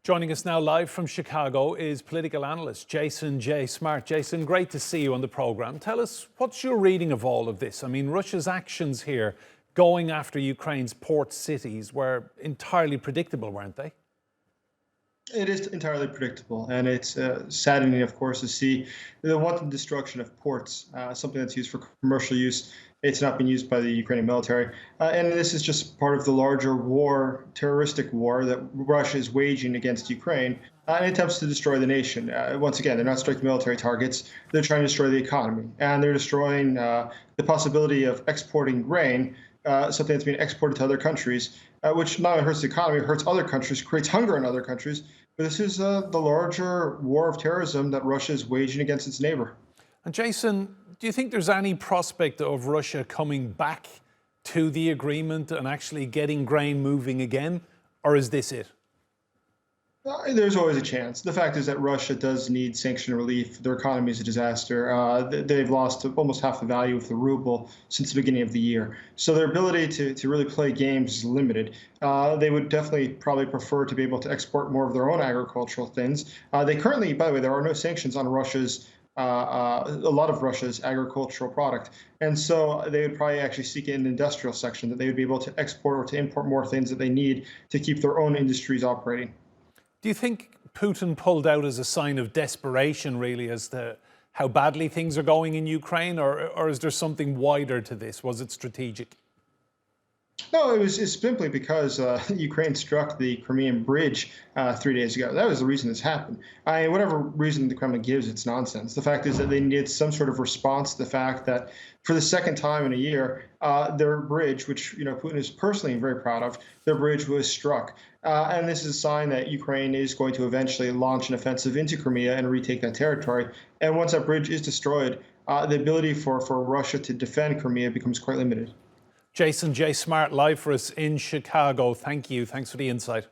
Joining us now live from Chicago is political analyst Jason J. Smart. Jason, great to see you on the programme. Tell us, what's your reading of all of this? I mean, Russia's actions here, going after Ukraine's port cities, were entirely predictable, weren't they? It is entirely predictable, and it's saddening, of course, to see the wanton destruction of ports, something that's used for commercial use. It's not being used by the Ukrainian military. And this is just part of the larger war, terroristic war that Russia is waging against Ukraine in attempts to destroy the nation. Once again, they're not striking military targets. They're trying to destroy the economy. And they're destroying the possibility of exporting grain, something that's being exported to other countries, which not only hurts the economy, it hurts other countries, creates hunger in other countries. But this is the larger war of terrorism that Russia is waging against its neighbor. And Jason, do you think there's any prospect of Russia coming back to the agreement and actually getting grain moving again? Or is this it? There's always a chance. The fact is that Russia does need sanction relief. Their economy is a disaster. They've lost almost half the value of the ruble since the beginning of the year. So their ability to really play games is limited. They would definitely probably prefer to be able to export more of their own agricultural things. They currently, by the way, there are no sanctions on Russia's a lot of Russia's agricultural product. And so they would probably actually seek an industrial section that they would be able to export or to import more things that they need to keep their own industries operating. Do you think Putin pulled out as a sign of desperation, really, as to how badly things are going in Ukraine, or is there something wider to this? Was it strategic? No, it's simply because Ukraine struck the Crimean bridge 3 days ago. That was the reason this happened. Whatever reason the Kremlin gives, it's nonsense. The fact is that they needed some sort of response to the fact that for the second time in a year, their bridge, which Putin is personally very proud of, their bridge was struck. And this is a sign that Ukraine is going to eventually launch an offensive into Crimea and retake that territory. And once that bridge is destroyed, the ability for Russia to defend Crimea becomes quite limited. Jason J. Smart, live for us in Chicago. Thank you. Thanks for the insight.